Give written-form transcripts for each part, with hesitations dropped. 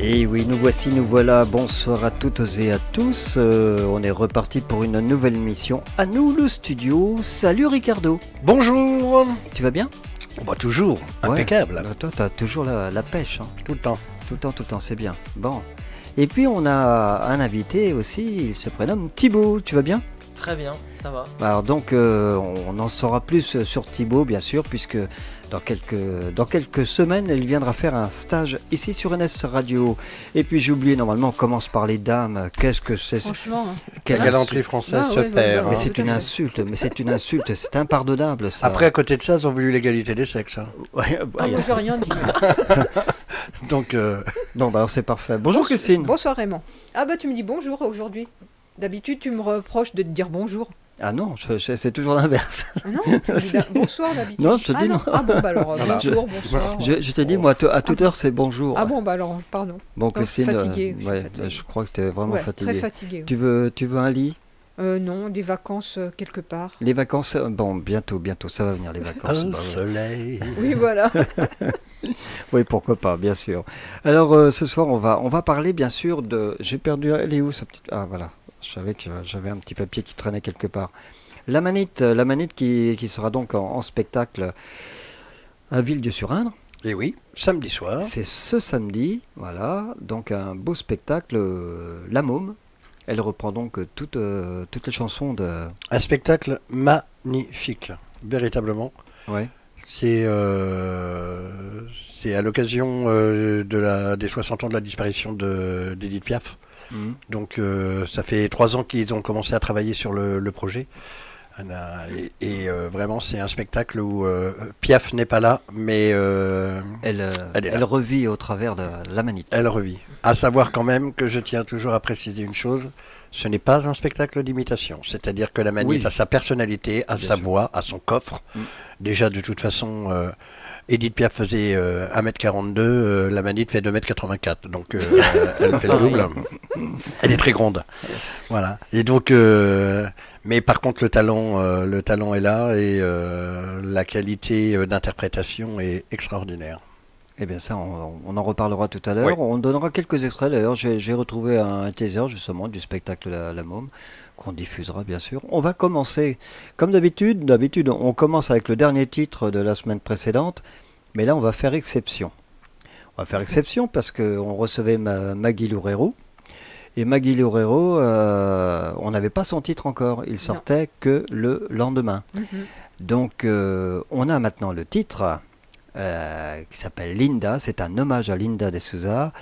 Et oui, nous voici, nous voilà. Bonsoir à toutes et à tous. On est reparti pour une nouvelle émission. À nous, le studio. Salut Ricardo. Bonjour. Tu vas bien? Bah toujours, impeccable. Ouais, toi, t'as toujours la pêche. Hein. Tout le temps. Tout le temps, c'est bien. Bon. Et puis, on a un invité aussi. Il se prénomme Thibaut. Tu vas bien? Très bien, ça va. Alors donc, on en saura plus sur Thibaut, bien sûr, puisque dans quelques semaines, il viendra faire un stage ici sur NS Radio. Et puis j'ai oublié, normalement, on commence par les dames. Qu'est-ce que c'est? Franchement, la galanterie française se perd. Mais c'est une insulte, c'est impardonnable ça. Après, à côté de ça, ils ont voulu l'égalité des sexes. Hein. Ouais, moi j'ai rien dit. Donc, bon, bah c'est parfait. Bonjour Christine. Bonsoir Raymond. Ah bah tu me dis bonjour aujourd'hui. D'habitude tu me reproches de te dire bonjour. Ah non, c'est toujours l'inverse. Ah non, bonsoir d'habitude. Non, je te dis non. Ah bon, bah alors voilà. Bonsoir. Je t'ai dit, moi, à toute heure, c'est bonjour. Ah bon, bah alors, pardon. Bon, Christine, fatiguée, je crois que tu es vraiment fatiguée. Très fatiguée. Tu veux un lit? Non, des vacances quelque part. Les vacances, bon, bientôt, ça va venir les vacances. Soleil. Oui, voilà. Oui, pourquoi pas, bien sûr. Alors, ce soir, on va parler, bien sûr, de... J'ai perdu... Elle est où, sa petite... Ah, voilà. Je savais que j'avais un petit papier qui traînait quelque part. La manite qui sera donc en spectacle à Villedieu-sur-Indre. Et oui, samedi soir. C'est ce samedi, voilà. Donc un beau spectacle, La Môme. Elle reprend donc toutes les chansons de... Un spectacle magnifique, véritablement. Ouais. C'est à l'occasion des 60 ans de la disparition d'Edith Piaf. Donc ça fait 3 ans qu'ils ont commencé à travailler sur le projet. Et vraiment c'est un spectacle où Piaf n'est pas là, mais elle revit au travers de la manite. Elle revit. À savoir quand même que je tiens toujours à préciser une chose, ce n'est pas un spectacle d'imitation. C'est-à-dire que la manite a sa personnalité, a sa voix, a son coffre. Déjà de toute façon... Edith Piaf faisait 1m42, la manite fait 2m84, donc elle fait le double. Elle est très grande. Voilà. Et donc, mais par contre le talent est là et la qualité d'interprétation est extraordinaire. Eh bien ça, on en reparlera tout à l'heure. Oui. On donnera quelques extraits d'ailleurs. J'ai retrouvé un teaser justement du spectacle La Môme qu'on diffusera bien sûr. On va commencer comme d'habitude. D'habitude, on commence avec le dernier titre de la semaine précédente. Mais là, on va faire exception. On va faire exception parce qu'on recevait Maggie Loureiro. Et Maggie Loureiro, on n'avait pas son titre encore. Il sortait que le lendemain. Donc, on a maintenant le titre qui s'appelle Linda. C'est un hommage à Linda de Souza.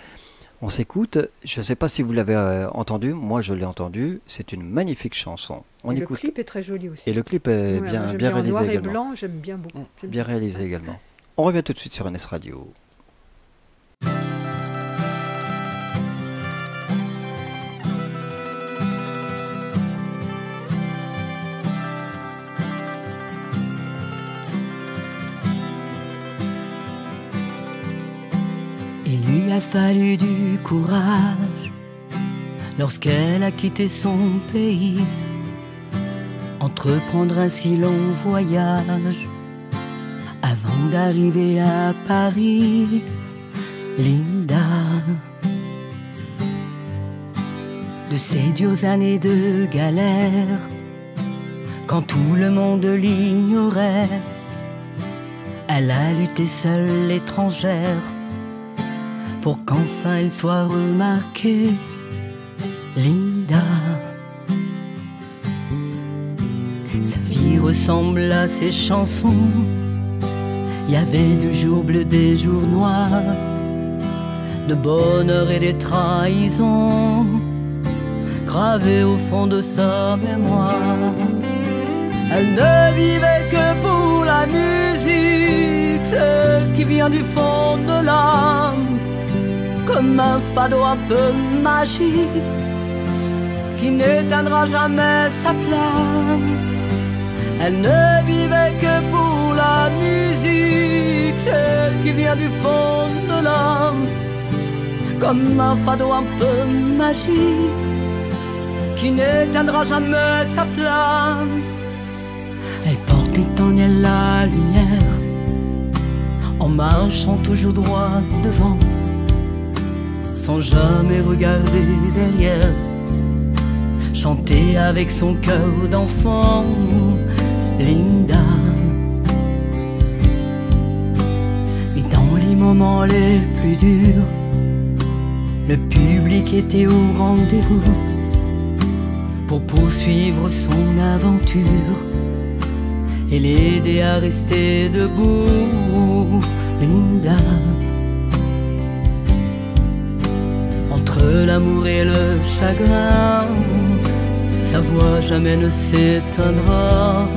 On s'écoute. Je ne sais pas si vous l'avez entendu. Moi, je l'ai entendu. C'est une magnifique chanson. Le clip est très joli aussi. Et le clip est bien réalisé noir également. Et blanc, j'aime bien beaucoup. Bien réalisé également. On revient tout de suite sur NS Radio. Il lui a fallu du courage lorsqu'elle a quitté son pays, entreprendre un si long voyage avant d'arriver à Paris. Linda, de ces dures années de galère, quand tout le monde l'ignorait, elle a lutté seule, étrangère, pour qu'enfin elle soit remarquée. Linda, sa vie ressemble à ses chansons. Il y avait des jours bleus, des jours noirs, de bonheur et des trahisons, gravés au fond de sa mémoire. Elle ne vivait que pour la musique, celle qui vient du fond de l'âme, comme un fado un peu magique, qui n'éteindra jamais sa flamme. Elle ne vivait que pour la musique, celle qui vient du fond de l'âme, comme un fado un peu magique, qui n'éteindra jamais sa flamme. Elle portait en elle la lumière, en marchant toujours droit devant, sans jamais regarder derrière, chanter avec son cœur d'enfant, Linda. Et dans les moments les plus durs, le public était au rendez-vous pour poursuivre son aventure et l'aider à rester debout, Linda. Entre l'amour et le chagrin, sa voix jamais ne s'éteindra,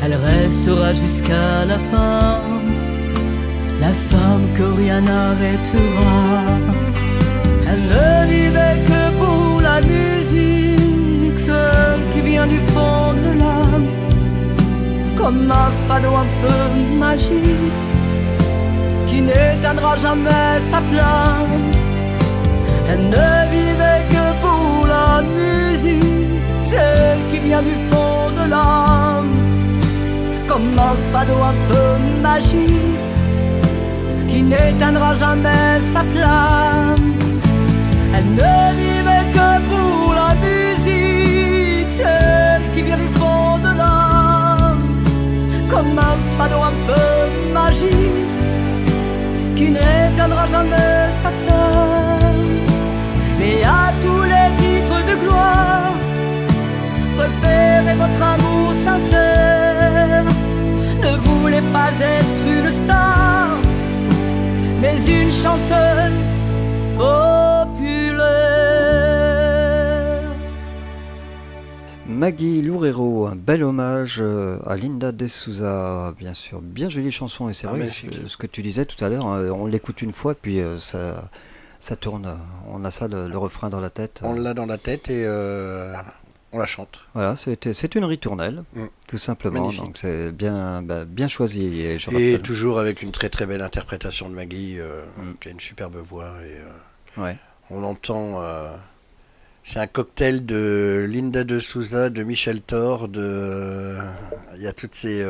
elle restera jusqu'à la fin, la femme que rien n'arrêtera. Elle ne vivait que pour la musique, celle qui vient du fond de l'âme, comme un fado un peu magique, qui n'éteindra jamais sa flamme. Elle ne vivait que pour la musique, celle qui vient du fond de l'âme, comme un fado un peu magique, qui n'éteindra jamais sa flamme. Elle ne vivait que pour la musique, celle qui vient du fond de l'âme, comme un fado un peu magique, qui n'éteindra jamais sa flamme. Mais à tous les titres de gloire, préférez votre amour sincère. Ne voulez pas être une star, mais une chanteuse populaire. Maggie Loureiro, un bel hommage à Linda de Souza, bien sûr. Bien jolie chanson, et c'est vrai ce que tu disais tout à l'heure, hein, on l'écoute une fois, puis ça tourne, on a ça, le refrain dans la tête. On l'a dans la tête et on la chante. Voilà, c'est une ritournelle, tout simplement. Magnifique. Donc c'est bien choisi. Et toujours avec une très très belle interprétation de Maggie, qui a une superbe voix. Et, ouais. on entend... c'est un cocktail de Linda de Souza, de Michel Thor, il y a toutes ces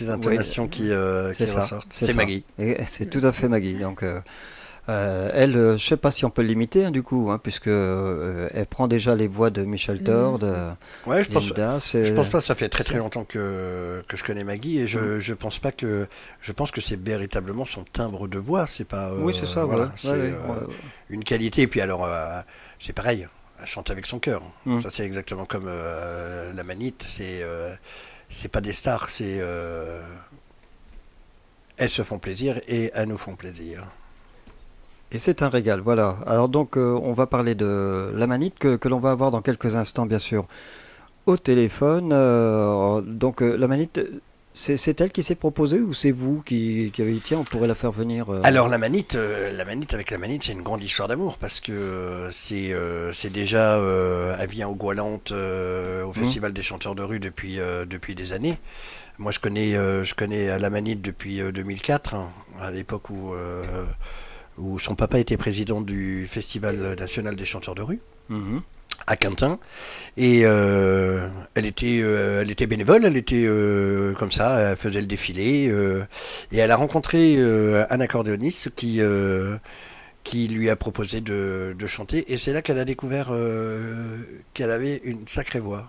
intonations qui ressortent. C'est Maggie. C'est tout à fait Maggie. Donc, elle, je ne sais pas si on peut le limiter, hein, du coup, hein, puisque elle prend déjà les voix de Michel Thor, de Linda. Je pense pas. Ça fait très très longtemps que je connais Maggie, et je pense que c'est véritablement son timbre de voix. C'est pas. Oui, c'est ça. Voilà, c'est une qualité. Et puis alors, c'est pareil. Elle chante avec son cœur. Ça, c'est exactement comme la Manite. C'est pas des stars. Elles se font plaisir et elles nous font plaisir. Et c'est un régal, voilà. Alors donc, on va parler de la Manite que l'on va avoir dans quelques instants, bien sûr, au téléphone. Donc, la Manite, c'est elle qui s'est proposée, ou c'est vous qui avez dit, tiens, on pourrait la faire venir Alors, la Manite, c'est une grande histoire d'amour, parce que c'est déjà, elle vient au Goualante, au Festival des chanteurs de rue depuis des années. Moi, je connais la Manite depuis 2004, hein, à l'époque où son papa était président du Festival national des chanteurs de rue, à Quintin. Et elle était bénévole, elle était comme ça, elle faisait le défilé. Et elle a rencontré un accordéoniste qui lui a proposé de chanter. Et c'est là qu'elle a découvert qu'elle avait une sacrée voix.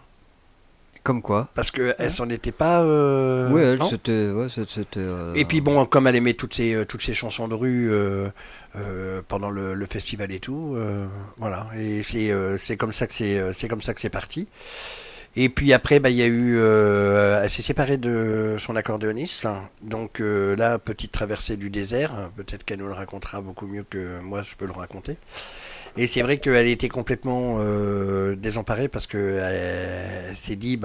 Comme quoi? Parce qu'elle s'en était pas... oui, elle, non c'était... Et puis bon, comme elle aimait toutes ces chansons de rue pendant le festival et tout, voilà. Et c'est comme ça que c'est parti. Et puis après, il y a eu... elle s'est séparée de son accordéoniste. Donc là, petite traversée du désert. Peut-être qu'elle nous le racontera beaucoup mieux que moi, je peux le raconter. Et c'est vrai qu'elle était complètement désemparée, parce qu'elle s'est dit,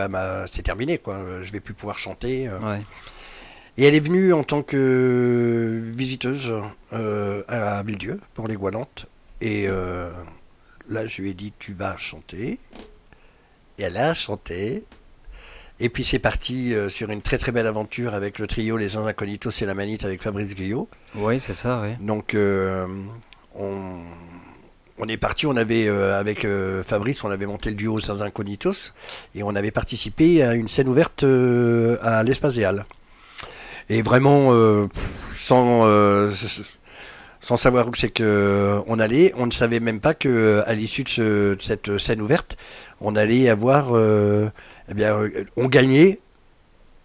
c'est terminé, quoi. Je vais plus pouvoir chanter. Ouais. Et elle est venue en tant que visiteuse à Villedieu pour les Goualantes. Et là, je lui ai dit, tu vas chanter. Et elle a chanté. Et puis c'est parti sur une très très belle aventure avec le trio Les Incognitos et la Manite avec Fabrice Guyot. Oui, c'est ça, oui. Donc on est parti, on avait avec Fabrice, on avait monté le duo Sans Incognitos, et on avait participé à une scène ouverte à l'Espace des Halles. Et vraiment sans savoir où c'est qu'on allait. On ne savait même pas qu'à l'issue de cette scène ouverte, on allait avoir, on gagnait,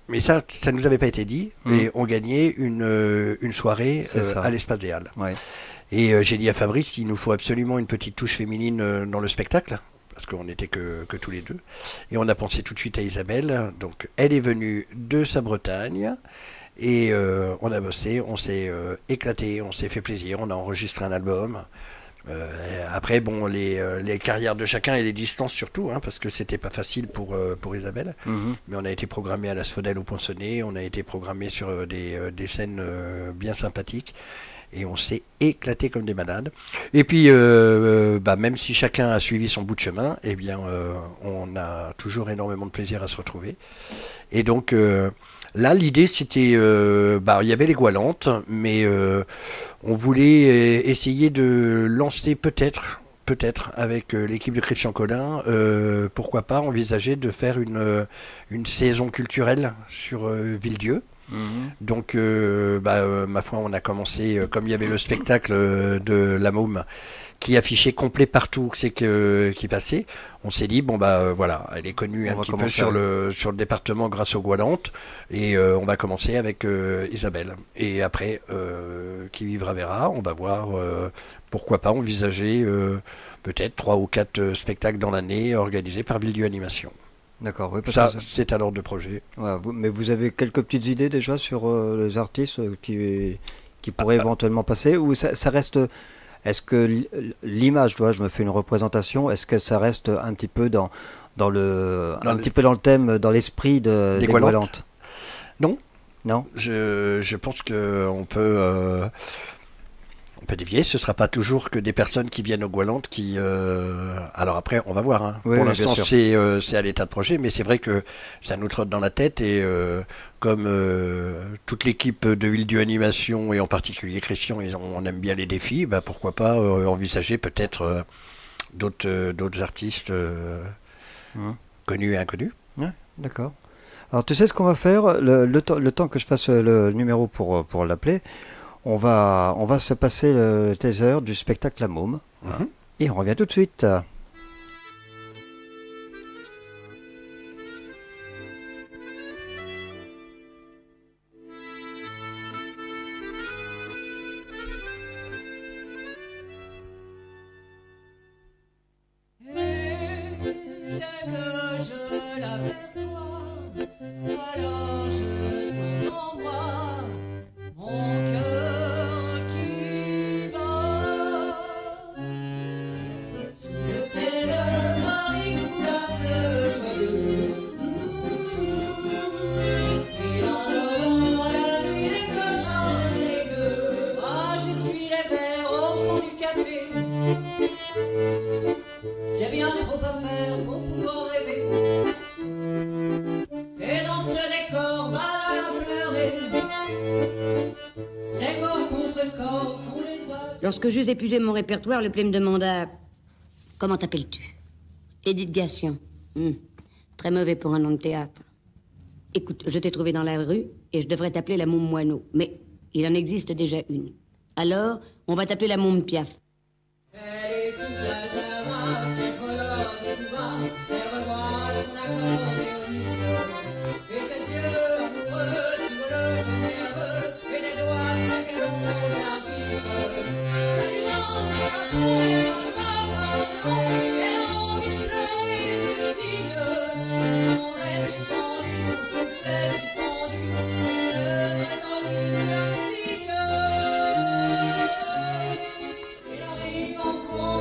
mais ça ne nous avait pas été dit, mais on gagnait une soirée à l'Espace des Halles. Ouais. Et j'ai dit à Fabrice, il nous faut absolument une petite touche féminine dans le spectacle, parce qu'on n'était que tous les deux. Et on a pensé tout de suite à Isabelle. Donc elle est venue de sa Bretagne. Et on a bossé, on s'est éclaté, on s'est fait plaisir, on a enregistré un album. Après, bon, les carrières de chacun et les distances surtout, hein, parce que c'était pas facile pour Isabelle. Mais on a été programmé à l'Asphodèle au Poinçonnet, on a été programmé sur des scènes bien sympathiques. Et on s'est éclaté comme des malades. Et puis, même si chacun a suivi son bout de chemin, eh bien, on a toujours énormément de plaisir à se retrouver. Et donc, là, l'idée, c'était... il y avait les Goualantes, mais on voulait essayer de lancer peut-être avec l'équipe de Christian Collin, pourquoi pas envisager de faire une saison culturelle sur Villedieu. Donc, ma foi, on a commencé, comme il y avait le spectacle de La Môme qui affichait complet partout qui passait, on s'est dit, voilà, elle est connue un petit peu sur le département grâce aux Goualantes, et on va commencer avec Isabelle. Et après, qui vivra verra, on va voir, pourquoi pas envisager peut-être 3 ou 4 spectacles dans l'année organisés par Villedieu Animation. D'accord, oui. Ça, c'est à l'ordre de projet. Ouais, mais vous avez quelques petites idées déjà sur les artistes qui pourraient éventuellement passer, ou ça reste... Est-ce que l'image, je me fais une représentation, est-ce que ça reste un petit peu dans le thème, dans l'esprit des Goualantes? Non. Non. Je pense qu'on peut... On peut dévier, ce ne sera pas toujours que des personnes qui viennent aux Goualantes qui... Alors après, on va voir. Hein. Oui, pour l'instant, c'est à l'état de projet, mais c'est vrai que ça nous trotte dans la tête. Et comme toute l'équipe de Villedieu Animation, et en particulier Christian, on aime bien les défis, pourquoi pas envisager peut-être d'autres artistes connus et inconnus. Ouais, d'accord. Alors tu sais ce qu'on va faire, le temps que je fasse le numéro pour l'appeler, on va se passer le teaser du spectacle La Môme. Et on revient tout de suite. J'ai bien trop à faire pour pouvoir rêver. Et dans ce décor, à pleurer. C'est corps contre corps qu'on les a. Lorsque j'eus épuisé mon répertoire, le play me demanda: comment t'appelles-tu? Édith Gassion. Très mauvais pour un nom de théâtre. Écoute, je t'ai trouvé dans la rue et je devrais t'appeler la Môme Moineau. Mais il en existe déjà une. Alors, on va t'appeler la Môme Piaf. Elle est toute la java, c'est colore de tout bas. Elle revoit son accordéoniste. Et ses yeux amoureux qui volent généreux. Et des doigts saccadons l'artiste. Saluant par et l'envie de pleurer ses musiques. Son rêve étendu, son soufflet suspendu. C'est le étendu de la musique. Il arrive en courant.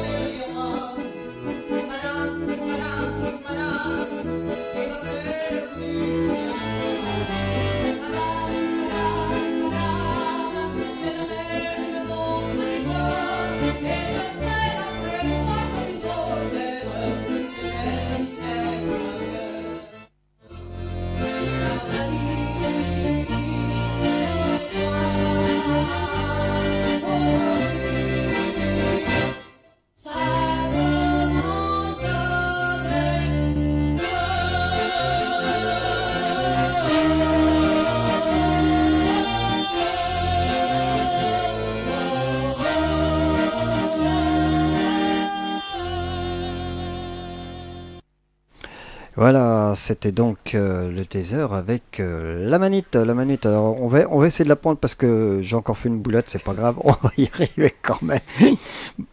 Voilà, c'était donc le taser avec la manite. La manite, alors on va essayer de la prendre parce que j'ai encore fait une boulette, c'est pas grave, on va y arriver quand même.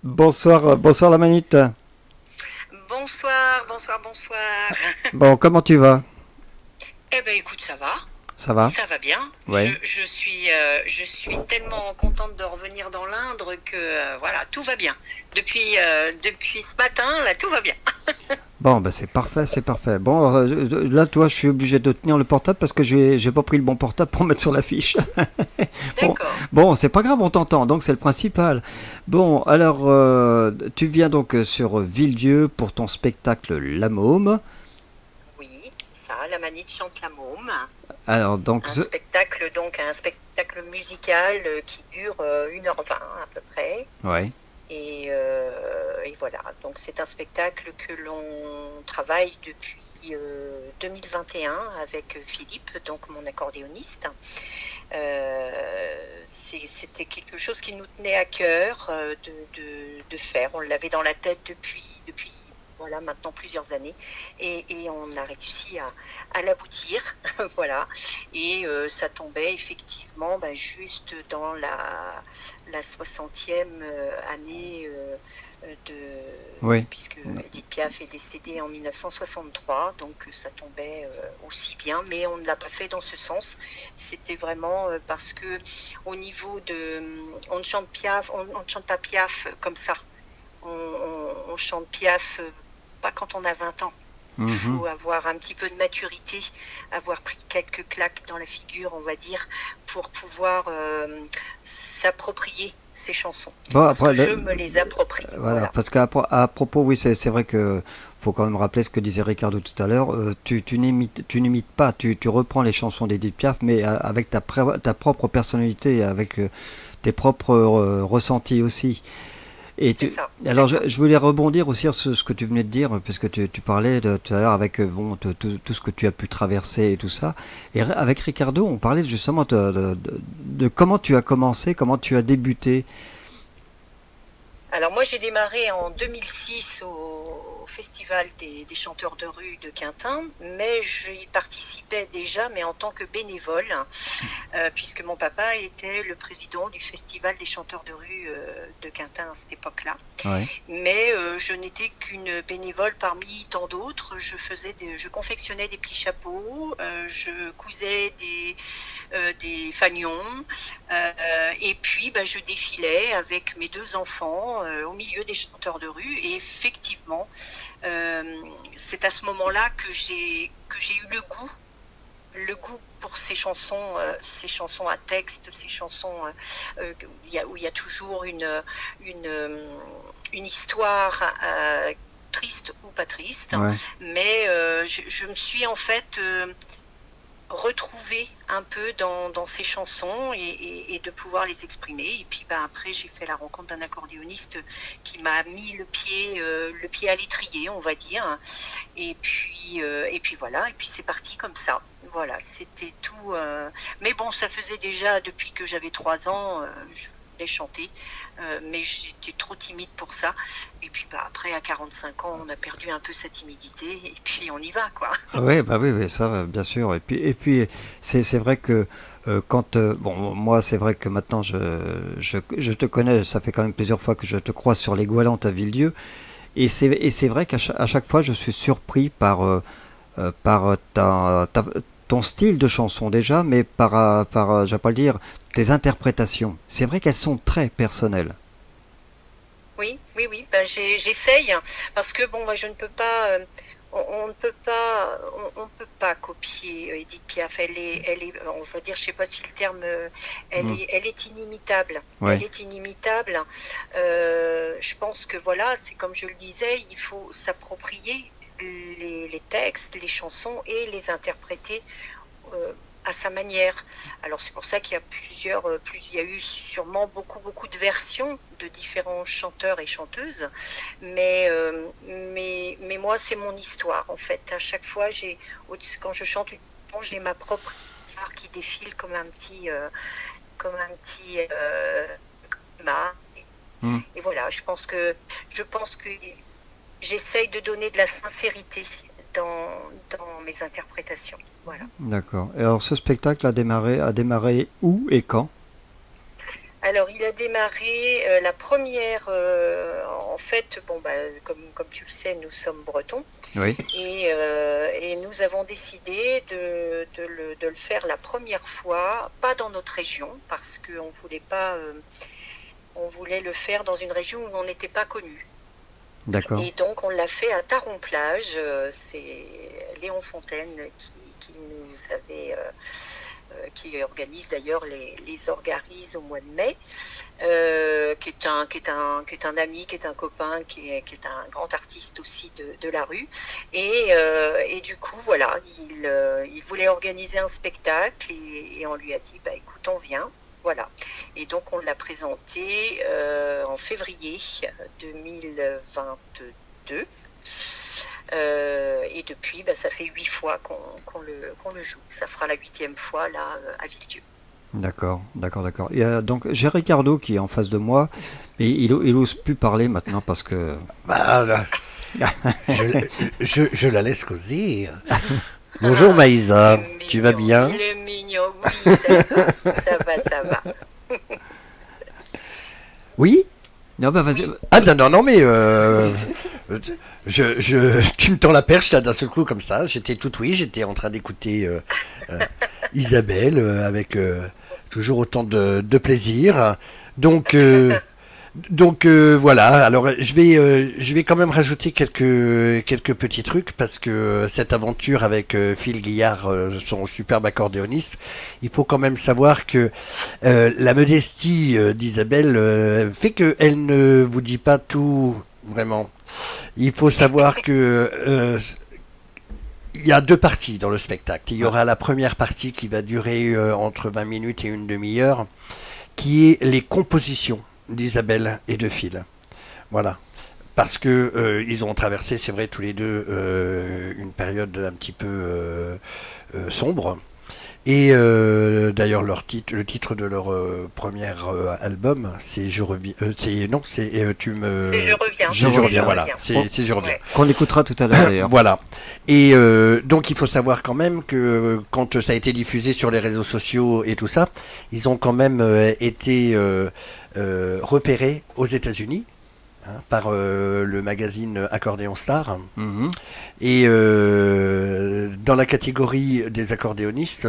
Bonsoir, bonsoir la manite. Bonsoir, bonsoir, bonsoir. Bon, comment tu vas? Eh ben écoute, ça va. Ça va? Ça va bien. Ouais. Je suis tellement contente de revenir dans l'Indre que voilà, tout va bien. Depuis ce matin, là, tout va bien. Bon, ben c'est parfait, c'est parfait. Bon, là, toi, je suis obligé de tenir le portable parce que j'ai pas pris le bon portable pour mettre sur la fiche. D'accord. Bon, c'est pas grave, on t'entend, donc c'est le principal. Bon, alors, tu viens donc sur Villedieu pour ton spectacle La Môme. Oui, c'est ça, la manite chante la môme. Alors, donc, Un spectacle musical qui dure 1h20 à peu près. ouais. Et voilà, donc c'est un spectacle que l'on travaille depuis 2021 avec Philippe, donc mon accordéoniste. C'était quelque chose qui nous tenait à cœur de faire. On l'avait dans la tête depuis voilà, maintenant plusieurs années, et on a réussi à l'aboutir, voilà, et ça tombait effectivement juste dans la 60e année Oui. puisque Edith Piaf est décédée en 1963, donc ça tombait aussi bien, mais on ne l'a pas fait dans ce sens. C'était vraiment parce que au niveau on ne chante pas Piaf comme ça. On chante Piaf pas quand on a 20 ans. Il faut avoir un petit peu de maturité, avoir pris quelques claques dans la figure, on va dire, pour pouvoir s'approprier ces chansons. Bon, parce après, que je me les approprie. Voilà, parce qu'à propos, oui, c'est vrai que faut quand même rappeler ce que disait Ricardo tout à l'heure. Tu n'imites pas, tu reprends les chansons d'Edith Piaf, mais avec ta propre personnalité, avec tes propres ressentis aussi. Et alors, je voulais rebondir aussi sur ce que tu venais de dire, puisque tu parlais tout à l'heure avec tout ce que tu as pu traverser et tout ça. Et avec Ricardo, on parlait justement de comment tu as commencé, comment tu as débuté. Alors moi j'ai démarré en 2006 au Festival des chanteurs de rue de Quintin, mais j'y participais déjà, mais en tant que bénévole, puisque mon papa était le président du Festival des chanteurs de rue de Quintin à cette époque-là. Ouais. Mais je n'étais qu'une bénévole parmi tant d'autres. Je confectionnais des petits chapeaux, je cousais des fanions, et puis je défilais avec mes 2 enfants au milieu des chanteurs de rue, et effectivement c'est à ce moment-là que j'ai eu le goût pour ces chansons à texte, ces chansons où il y a toujours une histoire triste ou pas triste, Ouais. mais je me suis en fait retrouver un peu dans ces chansons et de pouvoir les exprimer. Et puis après j'ai fait la rencontre d'un accordéoniste qui m'a mis le pied à l'étrier, on va dire, et puis voilà, et puis c'est parti comme ça. Voilà, c'était tout, mais bon, ça faisait déjà depuis que j'avais 3 ans, je voulais chanter, mais j'étais trop timide pour ça. Et puis après, à 45 ans, on a perdu un peu sa timidité, et puis on y va, quoi. Oui, oui, ça, bien sûr. Et puis c'est vrai que bon, moi, c'est vrai que maintenant, je te connais, ça fait quand même plusieurs fois que je te croise sur les Goualantes à Villedieu. Et c'est vrai qu'à chaque fois, je suis surpris par ton style de chanson déjà, mais je vais pas le dire, tes interprétations. C'est vrai qu'elles sont très personnelles. Oui, j'essaye, parce que bon, moi, je ne peux pas, on ne peut pas copier Edith Piaf. Elle est, on va dire, je sais pas si le terme, elle est inimitable. Ouais. Elle est inimitable. Je pense que voilà, c'est comme je le disais, il faut s'approprier les textes, les chansons et les interpréter à sa manière. Alors c'est pour ça qu'il y a il y a eu sûrement beaucoup de versions de différents chanteurs et chanteuses, mais moi c'est mon histoire en fait. À chaque fois quand je chante une chanson, j'ai ma propre histoire qui défile comme un petit et voilà, je pense que j'essaye de donner de la sincérité dans mes interprétations. Voilà. D'accord. Et alors ce spectacle a démarré où et quand? Alors, il a démarré la première. En fait, bon, bah, comme tu le sais, nous sommes bretons. Oui. Et nous avons décidé de le faire la première fois, pas dans notre région, parce qu'on voulait pas. On voulait le faire dans une région où on n'était pas connu. D'accord. Et donc, on l'a fait à Taron-Plage. C'est Léon Fontaine qui nous avait. Qui organise d'ailleurs les Orgaries au mois de mai, qui est un ami, qui est un copain, qui est un grand artiste aussi de la rue. Et du coup, voilà, il voulait organiser un spectacle et on lui a dit, bah écoute, on vient. Voilà. Et donc on l'a présenté en février 2022. Et depuis, bah, ça fait 8 fois qu'on le joue. Ça fera la 8e fois là à Villedieu. D'accord. Il y a donc j'ai Ricardo qui est en face de moi, mais il ose plus parler maintenant parce que. Bah, là, je la laisse causer. Bonjour Maïsa, tu vas bien? Il est mignon, oui, ça va. Oui? Non, bah vas-y. Ah non, mais tu me tends la perche là d'un seul coup comme ça. J'étais tout oui, j'étais en train d'écouter Isabelle avec toujours autant de plaisir. Donc voilà. Alors je vais quand même rajouter quelques petits trucs parce que cette aventure avec Phil Guillard, son superbe accordéoniste, il faut quand même savoir que la modestie d'Isabelle fait qu'elle ne vous dit pas tout vraiment. Il faut savoir que il y a 2 parties dans le spectacle. Il y aura la première partie qui va durer entre 20 minutes et une demi-heure, qui est les compositions d'Isabelle et de Phil. Voilà. Parce que ils ont traversé, c'est vrai, tous les deux une période un petit peu sombre. Et d'ailleurs, le titre de leur premier album, c'est Je reviens. Tu me. C'est Je reviens. Je reviens, voilà. C'est Je reviens. Ouais. Qu'on écoutera tout à l'heure d'ailleurs. Voilà. Et donc il faut savoir quand même que quand ça a été diffusé sur les réseaux sociaux et tout ça, ils ont quand même été repérés aux États-Unis par le magazine Accordéon Star. Mhm. Et dans la catégorie des accordéonistes,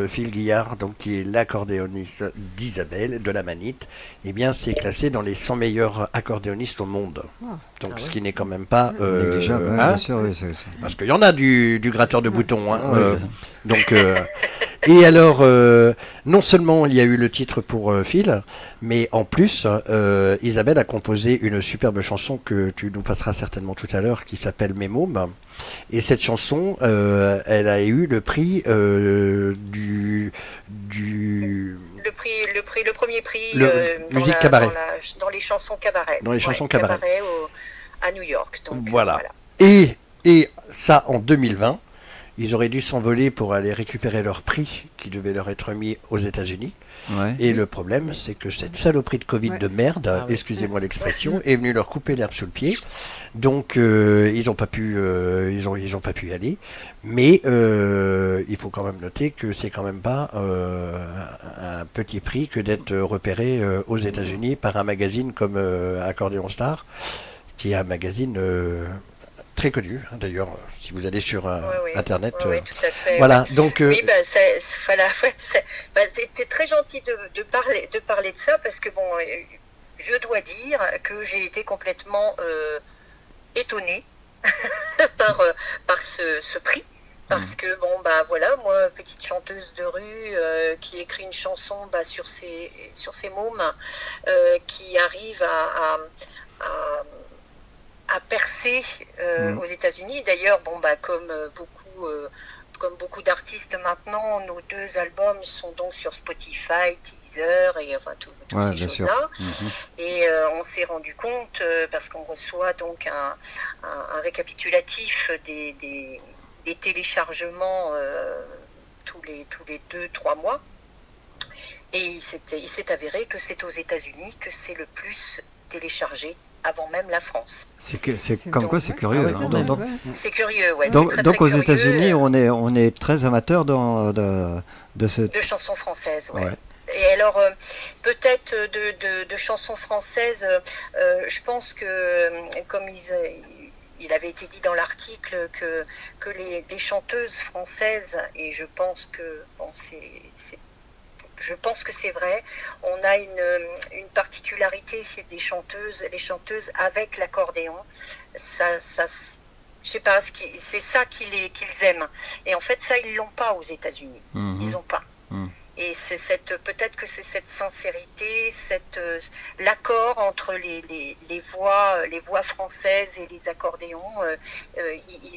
Phil Guillard, donc qui est l'accordéoniste d'Isabelle, de la Manite, eh bien c'est classé dans les 100 meilleurs accordéonistes au monde. Donc ce qui n'est quand même pas Négligeable, ouais, bien sûr, oui, c'est. parce qu'il y en a du gratteur de boutons. Oui. Donc et alors non seulement il y a eu le titre pour Phil, mais en plus Isabelle a composé une superbe chanson que tu nous passeras certainement tout à l'heure, qui s'appelle Mes mômes. Et cette chanson, elle a eu le prix Le premier prix musique cabaret. dans les chansons cabaret. Dans les chansons cabaret. À New York. Donc, voilà. Et ça, en 2020, ils auraient dû s'envoler pour aller récupérer leur prix qui devait leur être remis aux États-Unis. Ouais. Et le problème, c'est que cette saloperie de Covid de merde, excusez-moi l'expression, est venue leur couper l'herbe sous le pied. Donc ils n'ont pas pu, ils ont pas pu y aller. Mais il faut quand même noter que c'est quand même pas un petit prix que d'être repéré aux États-Unis par un magazine comme Accordéon Star, qui est un magazine très connu, hein, d'ailleurs, si vous allez sur Internet. Oui, tout à fait. Voilà, donc. Oui, c'était très gentil de parler de ça, parce que bon, je dois dire que j'ai été complètement étonnée par ce prix. Parce que bon, bah voilà, moi, petite chanteuse de rue qui écrit une chanson sur ses mômes, qui arrive à percer aux États-Unis. D'ailleurs, bon, bah, comme beaucoup d'artistes maintenant, nos 2 albums sont donc sur Spotify, Deezer et enfin toutes ces choses-là. Et on s'est rendu compte, parce qu'on reçoit donc un récapitulatif des téléchargements tous les 2-3 mois. Et il s'est avéré que c'est aux États-Unis que c'est le plus téléchargé avant même la France. C'est comme quoi c'est curieux. Ah ouais, hein. quand même, Donc, ouais. C'est curieux, ouais. donc, c'est très, donc très aux curieux, États-Unis, on est très amateur de ce. de chansons françaises, ouais. Ouais. Et alors, peut-être de chansons françaises, je pense que, comme il avait été dit dans l'article, que les chanteuses françaises, et je pense que, bon, je pense que c'est vrai, on a une particularité chez les chanteuses avec l'accordéon. Je sais pas, c'est ça qu'ils aiment. Et en fait, ça, ils l'ont pas aux États-Unis. Ils ont pas. Et c'est peut-être que c'est cette sincérité, l'accord entre les voix françaises et les accordéons.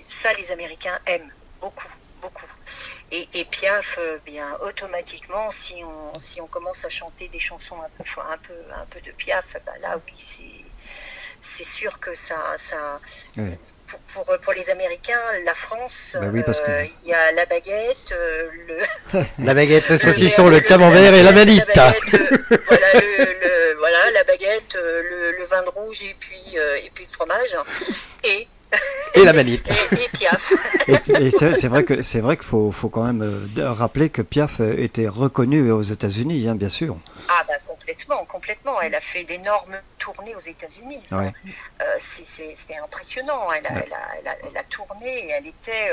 Ça, les Américains aiment beaucoup. Et Piaf, bien automatiquement, si on commence à chanter des chansons un peu de Piaf, bah là oui, c'est sûr que ça Ouais. pour les Américains, la France, Bah oui, parce que- il y a la baguette, La baguette, le saucisson, le camembert et la manite. baguette, voilà, la baguette, le vin de rouge et puis le fromage Et la manite. et Piaf. Et c'est vrai qu'il faut quand même rappeler que Piaf était reconnue aux États-Unis, hein, bien sûr. Ah bah complètement. Elle a fait d'énormes tournées aux États-Unis. Enfin, Ouais. c'est impressionnant. Elle a tourné et elle était,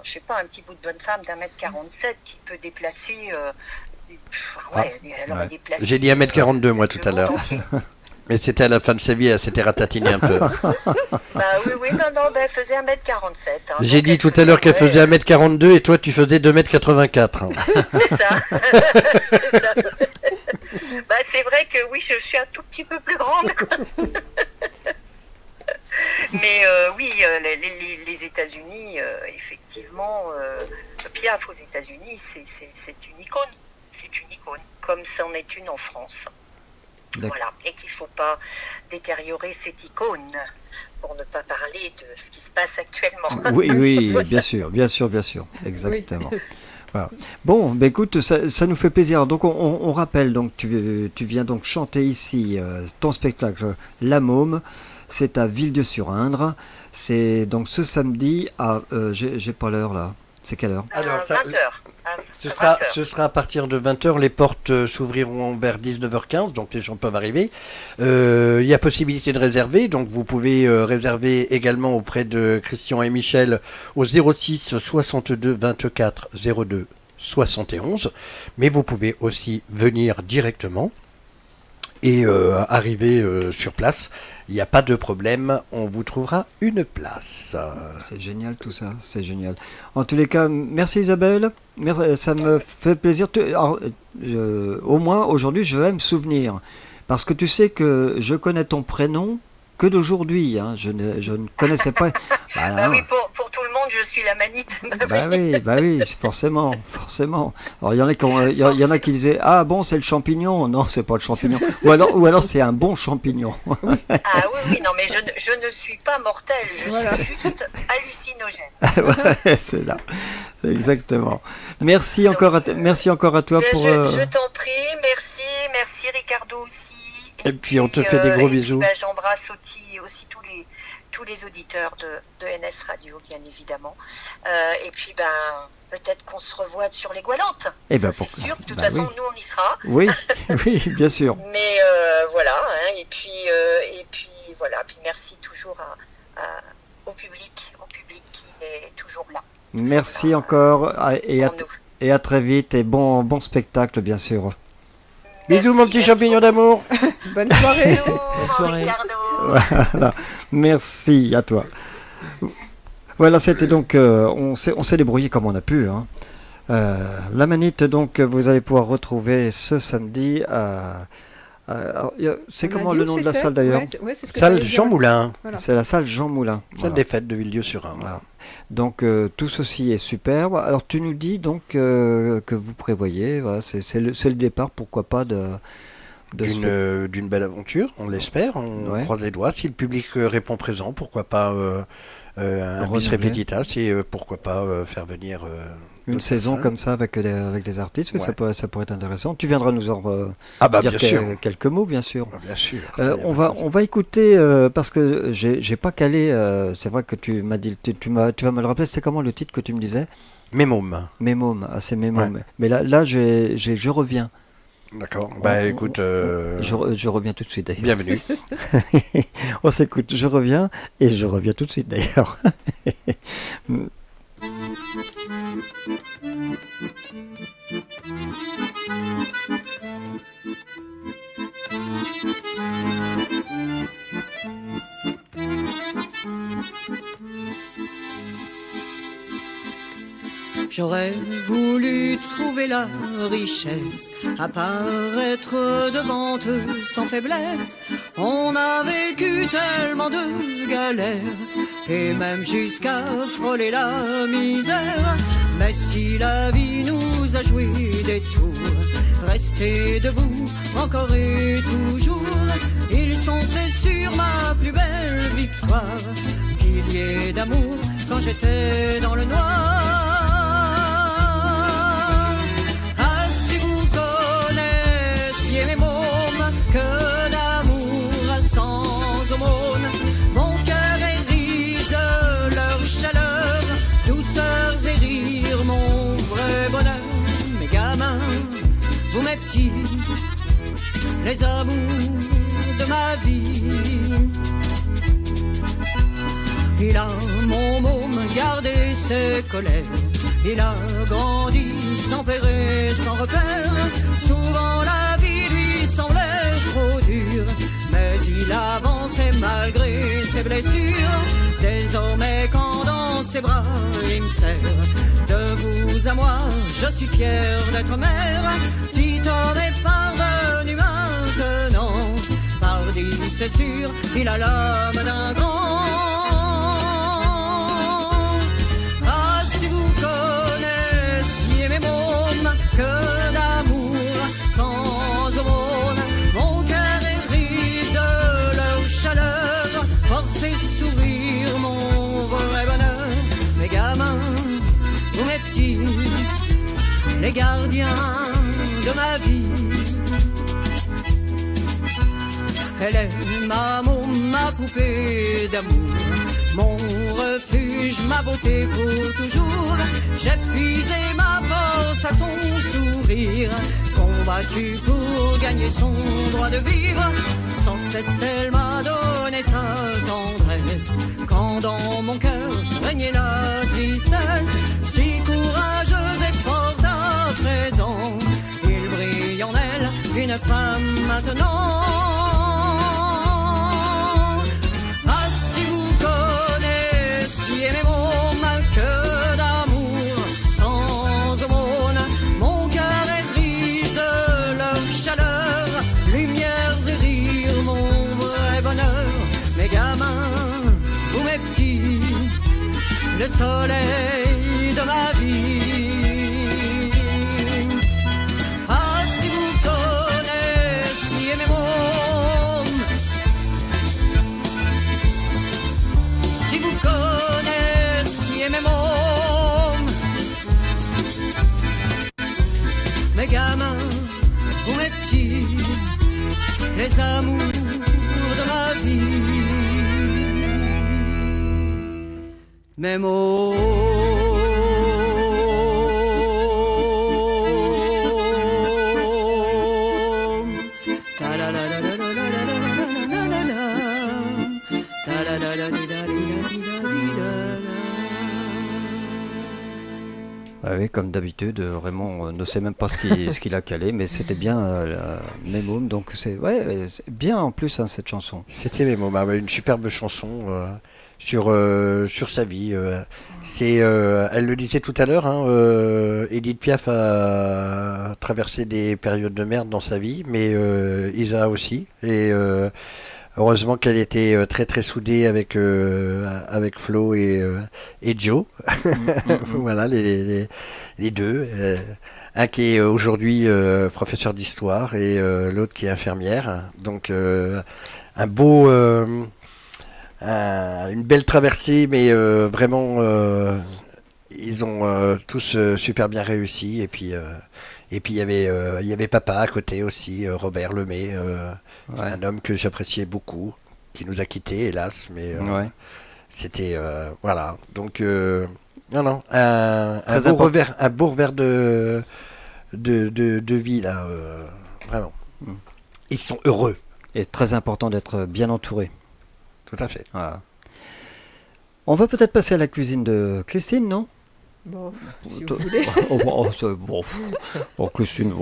je sais pas, un petit bout de bonne femme d'1m47 qui peut déplacer. Elle aurait ouais. déplacé. J'ai dit 1m42 moi tout à le l'heure. monde entier. Mais c'était à la fin de sa vie, elle s'était ratatinée un peu. Bah oui, non, elle faisait 1m47. Hein, J'ai donc dit elle tout à l'heure qu'elle ouais, faisait 1m42 et toi tu faisais 2m84. C'est ça. C'est ça. Bah, c'est vrai que oui, je suis un tout petit peu plus grande, quoi. Mais oui, les États-Unis, effectivement, Piaf aux États-Unis, c'est une icône. C'est une icône, comme c'en est une en France. D'accord. Voilà, et qu'il ne faut pas détériorer cette icône pour ne pas parler de ce qui se passe actuellement. Oui, bien sûr, exactement. Voilà. Bon, bah écoute, ça nous fait plaisir. Donc on rappelle, donc tu viens donc chanter ici ton spectacle La Môme. C'est à Villedieu-sur-Indre. C'est donc ce samedi à j'ai pas l'heure là. C'est quelle heure? Alors, 20h. ce sera à partir de 20h, les portes s'ouvriront vers 19h15, donc les gens peuvent arriver. Il y a possibilité de réserver, donc vous pouvez réserver également auprès de Christian et Michel au 06 62 24 02 71, mais vous pouvez aussi venir directement et arriver sur place. Il n'y a pas de problème, on vous trouvera une place. C'est génial tout ça, c'est génial. En tous les cas, merci Isabelle, ça me fait plaisir. Alors, au moins aujourd'hui, je vais me souvenir. Parce que tu sais que je connais ton prénom que d'aujourd'hui. Hein. Je ne connaissais pas. Bah oui, pour tout le monde, je suis la manite. Bah oui, forcément. Alors il y en a qui disaient ah bon c'est le champignon, non c'est pas le champignon, ou alors c'est un bon champignon. Ah oui, non mais je ne suis pas mortel, je suis juste hallucinogène. Ouais, c'est là, exactement. Merci encore à toi pour. Je t'en prie, merci Ricardo aussi. Et puis on te fait des gros bisous. J'embrasse aussi tous les auditeurs de NS Radio, bien évidemment. Et puis peut-être qu'on se revoit sur les Goualantes. Eh c'est sûr. De toute façon, nous on y sera. Oui, bien sûr. Mais voilà. Hein, et puis voilà. Puis merci toujours au public qui est toujours là. Merci encore et à très vite et bon spectacle bien sûr. Bisous mon petit champignon d'amour. Bonne soirée. Bonne soirée. Ricardo. Voilà. Merci à toi. Voilà, c'était donc on s'est débrouillé comme on a pu. Hein. La manite donc vous allez pouvoir retrouver ce samedi à c'est comment le nom de la salle d'ailleurs? Salle Jean Moulin. Voilà. C'est la salle Jean Moulin. Salle des fêtes de Villedieu-sur-Indre. Voilà. Donc tout ceci est superbe. Alors tu nous dis donc que vous prévoyez, voilà, c'est le départ, pourquoi pas d'une belle aventure, on l'espère, on croise les doigts. Si le public répond présent, pourquoi pas un bis Renouveler. repetitas et pourquoi pas faire venir Une d'autres saison personnes. comme ça avec des artistes, oui, Ouais. ça pourrait être intéressant. Tu viendras nous en Ah bah dire bien sûr. quelques mots, bien sûr. Bien sûr. Ça, y a On pas de va écouter parce que j'ai pas calé. C'est vrai que tu m'as dit, tu vas me le rappeler. C'était comment le titre que tu me disais? Mémome. Mes mômes. Ah, c'est mes mômes. Mais là, je reviens. D'accord. Bah écoute, Je reviens tout de suite d'ailleurs. bienvenue. On s'écoute. Je reviens et je reviens tout de suite d'ailleurs. J'aurais voulu trouver la richesse, apparaître devant eux sans faiblesse. On a vécu tellement de galères, et même jusqu'à frôler la misère. Mais si la vie nous a joué des tours, rester debout encore et toujours, ils sont, c'est sûr, ma plus belle victoire. Pilier d'amour quand j'étais dans le noir. Ah, si vous connaissiez mes mômes, que d'amour sans aumône. Mon cœur est riche de leur chaleur, douceurs et rires, mon vrai bonheur. Mes gamins, vous mes petits, les amours de ma vie. Il a, mon môme, gardé ses colères. Il a grandi sans père et sans repère. Souvent la vie lui semblait trop dure, mais il avançait malgré ses blessures. Désormais quand dans ses bras il me serre, de vous à moi je suis fier d'être mère. Titan est parvenu maintenant, pardi c'est sûr, il a l'âme d'un grand. Que d'amour sans aumône, mon cœur est riche de leur chaleur, force et sourire, mon vrai bonheur. Mes gamins, vous mes petits, les gardiens de ma vie. Elle est ma môme, ma poupée d'amour, mon refuge, ma beauté pour toujours. J'ai puisé ma force à son sourire, combattu pour gagner son droit de vivre. Sans cesse elle m'a donné sa tendresse, quand dans mon cœur régnait la tristesse. Si courageuse et forte à présent, il brille en elle une femme maintenant. Le soleil de ma vie. Ah, si vous connaissiez mes mômes, si vous connaissiez mes mômes, mes gamins, vous mes petits, les amours de ma vie. Mes mots. Ah oui, comme d'habitude, Raymond ne sait même pas ce qu'il a calé, mais c'était bien mes mômes, donc c'est bien en plus hein, cette chanson. C'était Mémome, une superbe chanson sur sa vie. Elle le disait tout à l'heure, hein, Édith Piaf a traversé des périodes de merde dans sa vie, mais Isa aussi. Et heureusement qu'elle était très très soudée avec Flo et Joe. Voilà les deux. Un qui est aujourd'hui professeur d'histoire et l'autre qui est infirmière. Donc un beau une belle traversée, mais vraiment, ils ont tous super bien réussi. Et puis il y avait papa à côté aussi, Robert Lemay, un homme que j'appréciais beaucoup, qui nous a quittés, hélas, mais c'était voilà. Donc non, un beau revers de vie là, vraiment. Ils sont heureux. Et très important d'être bien entouré. Tout à fait. Voilà. On va peut-être passer à la cuisine de Christine, non? Bon, si vous voulez. Christine,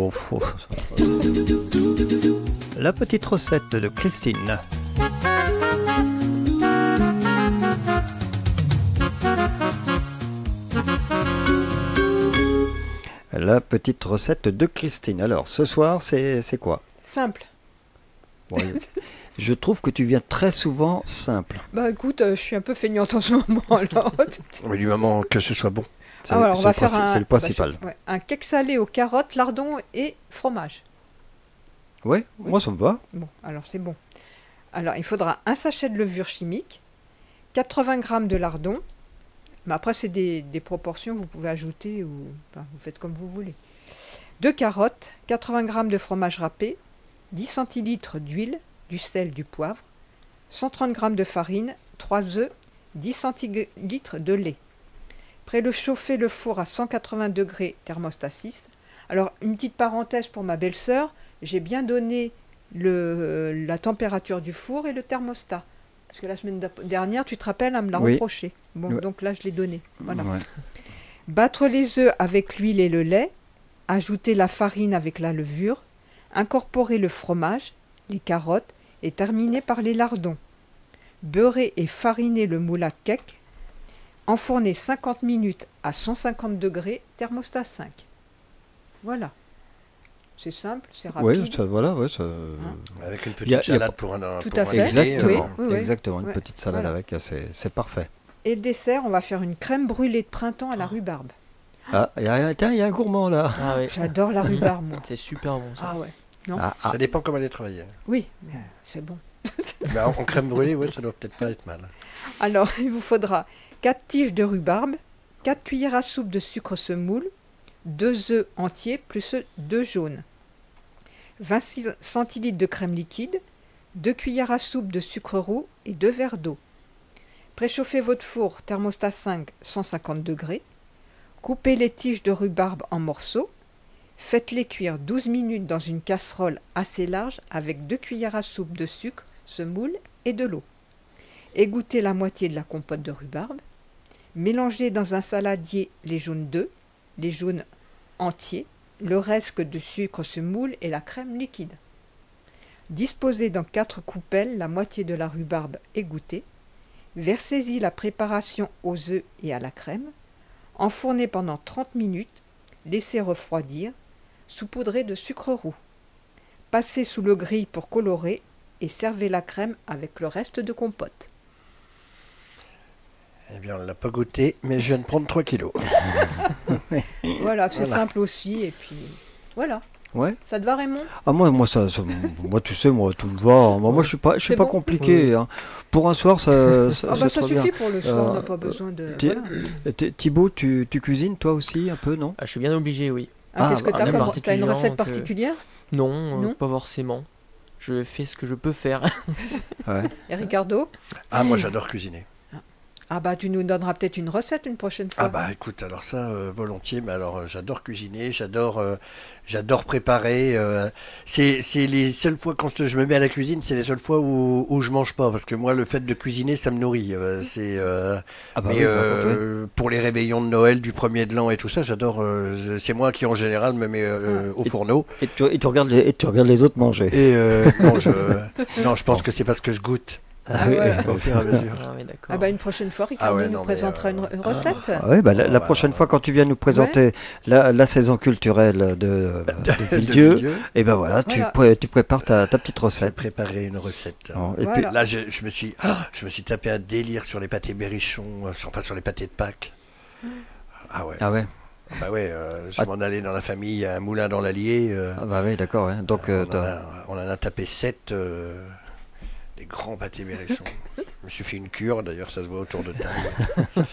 La petite recette de Christine. La petite recette de Christine. Alors, ce soir, c'est quoi? Simple. Ouais. Je trouve que tu viens très souvent simple. Bah écoute, je suis un peu feignante en ce moment. Alors. Mais du moment que ce soit bon. Alors, on va faire c'est le principal. Un cake salé aux carottes, lardons et fromage. Ouais, moi ça me va. Bon, alors c'est bon. Alors, il faudra un sachet de levure chimique, 80 g de lardons. Mais après, c'est des proportions, vous pouvez ajouter ou enfin, vous faites comme vous voulez. 2 carottes, 80 g de fromage râpé, 10 centilitres d'huile, du sel, du poivre, 130 g de farine, 3 œufs, 10 centilitres de lait. Préchauffer le four à 180 degrés, thermostat 6. Alors, une petite parenthèse pour ma belle-sœur, j'ai bien donné la température du four et le thermostat. Parce que la semaine dernière, tu te rappelles, elle me l'a reproché. Bon, donc là, je l'ai donné. Voilà. Ouais. Battre les œufs avec l'huile et le lait, ajouter la farine avec la levure, incorporer le fromage, les carottes et terminer par les lardons. Beurrer et fariner le moule à cake. Enfourner 50 minutes à 150 degrés, thermostat 5. Voilà. C'est simple, c'est rapide. Oui, voilà. Avec une petite salade pour un tout à fait. Exactement, oui. Exactement. Une petite salade avec, c'est parfait. Et le dessert, on va faire une crème brûlée de printemps à la rhubarbe. Ah, il y a un gourmand là. Ah, oui. J'adore la rhubarbe, moi. C'est super bon ça. Ah ouais. Non. Ça dépend comment elle est travaillée. Oui, mais c'est bon. Mais en crème brûlée, ça doit peut-être pas être mal. Alors, il vous faudra 4 tiges de rhubarbe, 4 cuillères à soupe de sucre semoule, 2 œufs entiers plus 2 jaunes, 26 centilitres de crème liquide, 2 cuillères à soupe de sucre roux et 2 verres d'eau. Préchauffez votre four, thermostat 5, 150 degrés. Coupez les tiges de rhubarbe en morceaux. Faites-les cuire 12 minutes dans une casserole assez large avec 2 cuillères à soupe de sucre, semoule et de l'eau. Égouttez la moitié de la compote de rhubarbe. Mélangez dans un saladier les jaunes d'œufs, les jaunes entiers, le reste de sucre semoule et la crème liquide. Disposez dans 4 coupelles la moitié de la rhubarbe égouttée. Versez-y la préparation aux œufs et à la crème. Enfournez pendant 30 minutes. Laissez refroidir. Saupoudrez de sucre roux. Passez sous le grille pour colorer et servez la crème avec le reste de compote. Eh bien, on ne l'a pas goûté, mais je viens de prendre 3 kilos. Voilà, c'est simple aussi, et puis voilà. Ouais. Ça te va, Raymond? Ah moi tu sais, moi tout me va. Moi je suis pas compliqué. Hein. Pour un soir, ça suffit bien. pour le soir, on n'a pas besoin de. Thibaut, tu cuisines toi aussi un peu, non? Je suis bien obligé, oui. Qu'est-ce que t'as une recette particulière? Non, pas forcément. Je fais ce que je peux faire. Ouais. Et Ricardo? Moi j'adore cuisiner. Ah bah tu nous donneras peut-être une recette une prochaine fois. Ah bah écoute, alors ça volontiers, mais alors j'adore cuisiner, j'adore préparer. C'est les seules fois quand je me mets à la cuisine, c'est les seules fois où je mange pas, parce que moi le fait de cuisiner ça me nourrit. Pour les réveillons de Noël, du 1er de l'an et tout ça, j'adore. C'est moi qui en général me mets au fourneau. Et tu regardes les autres manger. Et non, je pense que c'est parce que je goûte. Au fur et à mesure. Ah bah une prochaine fois, Ricardo nous présentera une recette. La prochaine fois quand tu viens nous présenter la saison culturelle de Villedieu, et ben voilà, tu prépares ta petite recette. J'ai préparé une recette. Et puis là, je me suis tapé un délire sur les pâtés berrichons, enfin sur les pâtés de Pâques. Ah ouais. Bah ouais, je m'en allais dans la famille, un moulin dans l'Allier. Ah bah oui, d'accord. Donc on en a tapé 7. Des grands pâtés berrichons. me suis fait une cure, d'ailleurs, ça se voit autour de table.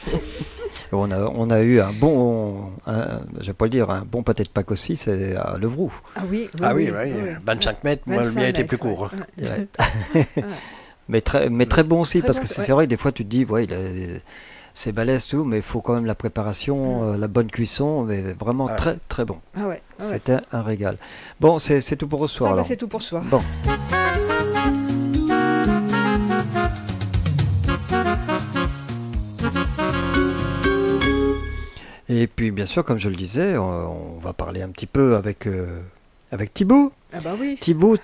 On a eu un bon, je vais pas le dire, un bon pâté de Pâques aussi, c'est à Levroux. Ah oui, oui, Ah oui, oui, oui, oui. 25 mètres, moi, le 25 mien était plus mètres, court. ouais. Ouais. Mais très bon aussi, Très parce bon, que c'est ouais. c'est vrai que des fois tu te dis, ouais, c'est balèze tout, mais il faut quand même la préparation, la bonne cuisson, mais vraiment Ah. très très bon. Ah ouais, ah ouais. C'était un régal. Bon, c'est tout pour ce soir Ah bah, alors. c'est tout pour ce soir. Bon. Et puis bien sûr, comme je le disais, on va parler un petit peu avec Thibaut. Ah bah oui. Thibaut,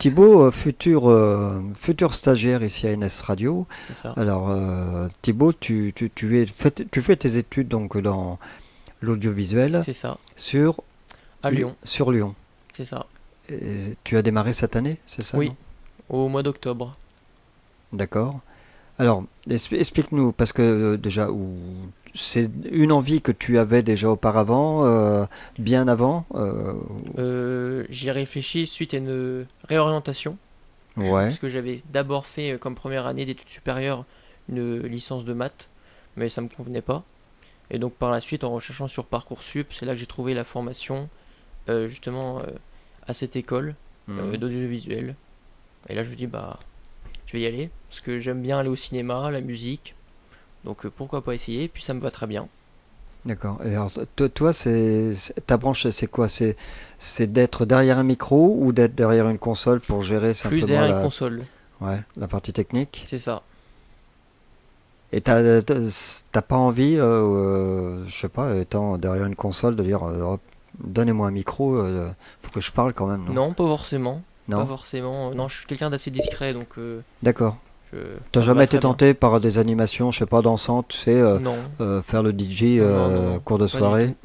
futur stagiaire ici à NS Radio. C'est ça. Alors Thibaut, tu fais tes études donc dans l'audiovisuel C'est ça. sur À Lyon. Sur Lyon. C'est ça. Et tu as démarré cette année, c'est ça? Oui. non Au mois d'octobre. D'accord. Alors, explique-nous, parce que déjà, c'est une envie que tu avais déjà auparavant, bien avant. J'y ai réfléchi suite à une réorientation. Ouais. Parce que j'avais d'abord fait comme première année d'études supérieures une licence de maths, mais ça me convenait pas. Et donc par la suite, en recherchant sur Parcoursup, c'est là que j'ai trouvé la formation justement à cette école d'audiovisuel. Et là je me dis bah je vais y aller parce que j'aime bien aller au cinéma, la musique. Donc pourquoi pas essayer? Puis ça me va très bien. D'accord. Et alors, toi, ta branche, c'est quoi? C'est d'être derrière un micro ou d'être derrière une console pour gérer Plus simplement derrière une console, la partie technique? c'est ça. Et t'as pas envie, je sais pas, étant derrière une console, de dire donnez-moi un micro, faut que je parle quand même, non? Non, pas forcément. Non. Pas forcément. Non, je suis quelqu'un d'assez discret, donc D'accord. ça T'as me jamais va été très bien. tenté par des animations, je sais pas, dansantes, tu sais, Non, faire le DJ, Non, cours de pas du soirée?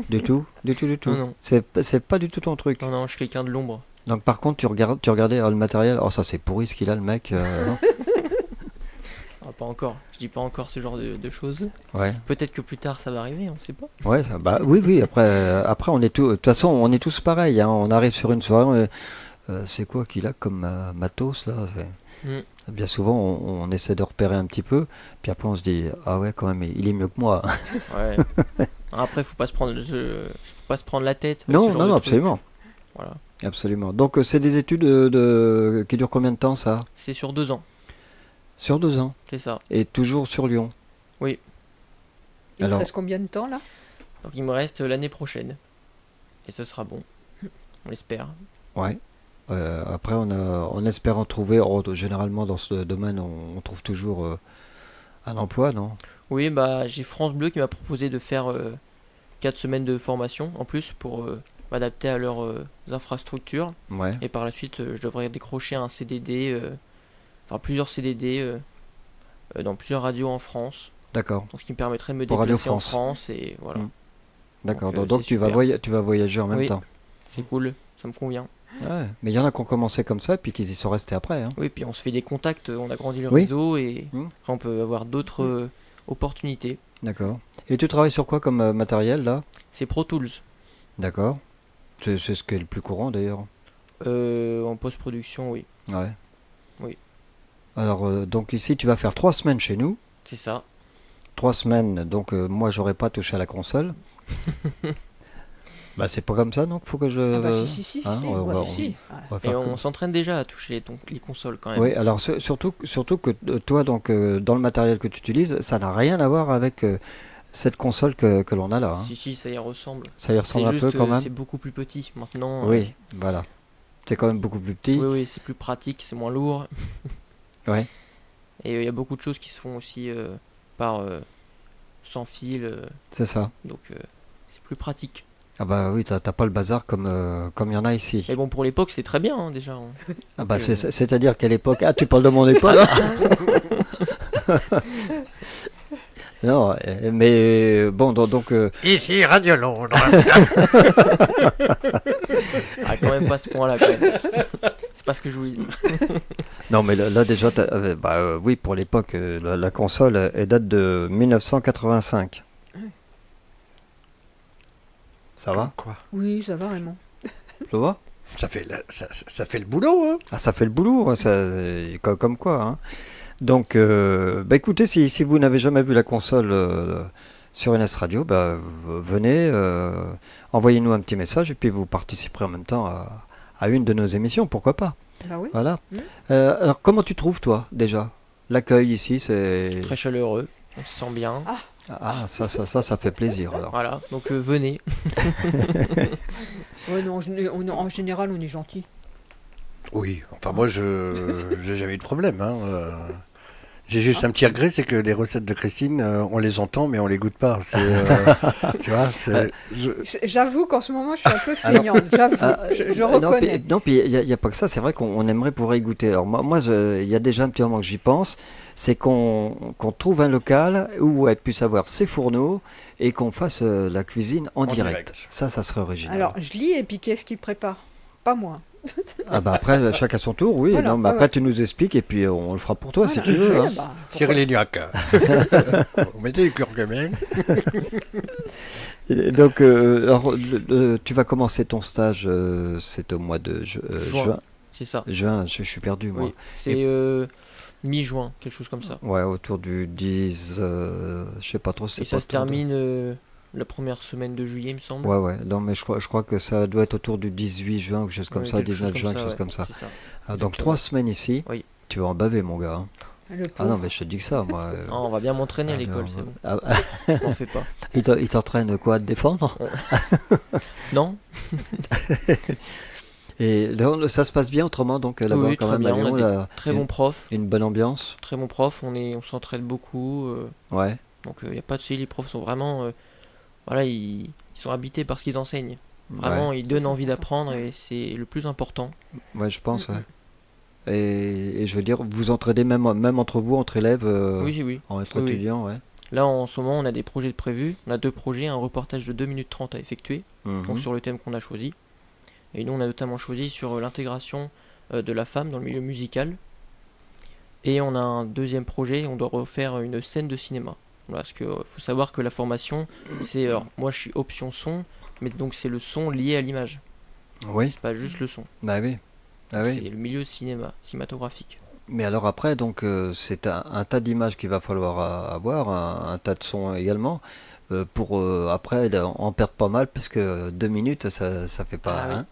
Du tout? Du tout, du tout. non, non, C'est pas du tout ton truc. non, non, je suis quelqu'un de l'ombre. Donc par contre, tu regardais le matériel. Oh, ça c'est pourri ce qu'il a le mec. Non Ah, pas encore. Je dis pas encore ce genre de choses. Ouais. Peut-être que plus tard ça va arriver, on sait pas. Ouais, ça, bah oui. Après on est tous. De toute façon, on est tous pareils. Hein. On arrive sur une soirée. C'est quoi qu'il a comme matos là? Mm. Bien souvent, on essaie de repérer un petit peu. Puis après, on se dit ah ouais, quand même, il est mieux que moi. Ouais. Après, faut pas se prendre la tête. avec ce Non, genre non, de non, truc. absolument, Voilà. absolument. Donc c'est des études qui durent combien de temps ça? C'est sur 2 ans, Sur 2 ans. c'est ça. Et toujours sur Lyon. Il te Alors- reste combien de temps là? Donc il me reste l'année prochaine. Et ce sera bon. On l'espère. Ouais. Après, on espère en trouver. Généralement, dans ce domaine, on trouve toujours un emploi, non? Oui, bah j'ai France Bleu qui m'a proposé de faire 4 semaines de formation en plus pour m'adapter à leurs infrastructures. Ouais. Et par la suite, je devrais décrocher un CDD, enfin plusieurs CDD dans plusieurs radios en France. D'accord. Donc ce qui me permettrait de me Pour Radio déplacer en France. France et voilà. Mm. D'accord. Donc, Donc c'est tu vas super. tu vas voyager en même Oui. temps. C'est cool, ça me convient. Ouais. Mais il y en a qui ont commencé comme ça, puis qui y sont restés après. Hein. Oui, puis on se fait des contacts, on agrandit le Oui. réseau et Mm. après on peut avoir d'autres opportunités. D'accord. Et tu travailles sur quoi comme matériel là? C'est Pro Tools D'accord. C'est ce qui est le plus courant d'ailleurs. en post-production, oui. Ouais. Oui. Alors donc ici tu vas faire 3 semaines chez nous. C'est ça. 3 semaines. Donc moi j'aurais pas touché à la console. Bah c'est pas comme ça donc faut que je. Ah bah si, hein, si, on ouais, va- si. on va Et faire on comme- s'entraîne déjà à toucher les consoles quand même. Oui, alors surtout que toi, donc, dans le matériel que tu utilises, ça n'a rien à voir avec cette console que l'on a là. Hein. Si, ça y ressemble. Ça y C'est ressemble un juste, peu quand même. c'est beaucoup plus petit maintenant. Oui, voilà. C'est quand même beaucoup plus petit. Oui, c'est plus pratique, c'est moins lourd. Ouais. Et il y a beaucoup de choses qui se font aussi par sans fil, C'est ça. donc c'est plus pratique. Ah bah oui, t'as pas le bazar comme il y en a ici. Mais bon, pour l'époque, c'était très bien hein, déjà. Hein. Ah bah c'est-à-dire quelle époque? Ah, tu parles de mon époque? Non, mais bon, donc Ici, Radio Londres. Ah, quand même pas à ce point-là, quand même. C'est pas ce que je voulais dire. non, mais là déjà, oui, pour l'époque, la console, elle date de 1985. Ça va? Quoi? Oui, ça va vraiment. Ça va? Ça fait le boulot, hein? Ah, ça fait le boulot, hein, comme quoi. Hein. Donc, écoutez, si vous n'avez jamais vu la console sur NS Radio, venez, envoyez-nous un petit message et puis vous participerez en même temps à une de nos émissions, pourquoi pas. Bah oui. Voilà. Alors, comment tu trouves, toi, déjà? L'accueil ici, c'est... Très chaleureux, on se sent bien. Ah, ça fait plaisir, alors. Voilà, donc venez. Ouais, non, en général, on est gentil. Oui, enfin moi je j'ai jamais eu de problème. Hein. J'ai juste un petit regret, c'est que les recettes de Christine, on les entend mais on les goûte pas. Tu vois, J'avoue qu'en ce moment je suis un peu feignante, j'avoue, je reconnais. Non, puis il n'y a pas que ça, c'est vrai qu'on aimerait pouvoir y goûter. Alors moi il y a déjà un petit moment que j'y pense, c'est qu'on trouve un local où elle puisse avoir ses fourneaux et qu'on fasse la cuisine en direct. Ça serait original. Alors je lis et puis qu'est-ce qu'il prépare? Pas moi. Après, chacun son tour, oui. Voilà, après, tu nous expliques et puis on le fera pour toi si tu veux. Hein. Tirez les niaques. Vous mettez les cœurs quand même. Et donc, tu vas commencer ton stage, c'est au mois de juin. C'est ça. Juin, je suis perdu, moi. Oui, c'est mi-juin, quelque chose comme ça. Ouais, autour du 10, je sais pas trop. Et ça se termine la première semaine de juillet, il me semble. Ouais. Non, mais je crois que ça doit être autour du 18 juin ou quelque chose comme ça, 19 juin, quelque chose comme ça. Donc 3 semaines ici, oui. Tu vas en baver, mon gars. Hein. Ah non, mais je te dis que ça, moi. Non, on va bien m'entraîner à l'école, c'est bon. On fait pas. Il t'entraîne quoi, à te défendre? Non. Et ça se passe bien autrement, donc là-bas, oui, quand même, bien, on a très bons profs. Une bonne ambiance. Très bons profs, on s'entraide beaucoup. Ouais. Donc il n'y a pas de souci, les profs sont vraiment... voilà, ils sont habités par ce qu'ils enseignent. Vraiment, ils donnent envie d'apprendre et c'est le plus important. Ouais, je pense, ouais. Et je veux dire, vous entraidez même entre vous, entre élèves, oui. entre étudiants, ouais. Là, en ce moment, on a des projets de prévus. On a 2 projets, un reportage de 2 minutes 30 à effectuer, donc sur le thème qu'on a choisi. Et nous, on a notamment choisi sur l'intégration de la femme dans le milieu musical. Et on a un deuxième projet, on doit refaire une scène de cinéma. Voilà, parce qu'il faut savoir que la formation, c'est... Alors, moi, je suis option son, mais donc c'est le son lié à l'image. Oui. C'est pas juste le son. Bah oui. Ah oui. C'est le milieu cinématographique. Mais alors après, donc c'est un tas d'images qu'il va falloir avoir, un tas de sons également, pour après en perdre pas mal, parce que 2 minutes, ça fait pas... oui. Hein,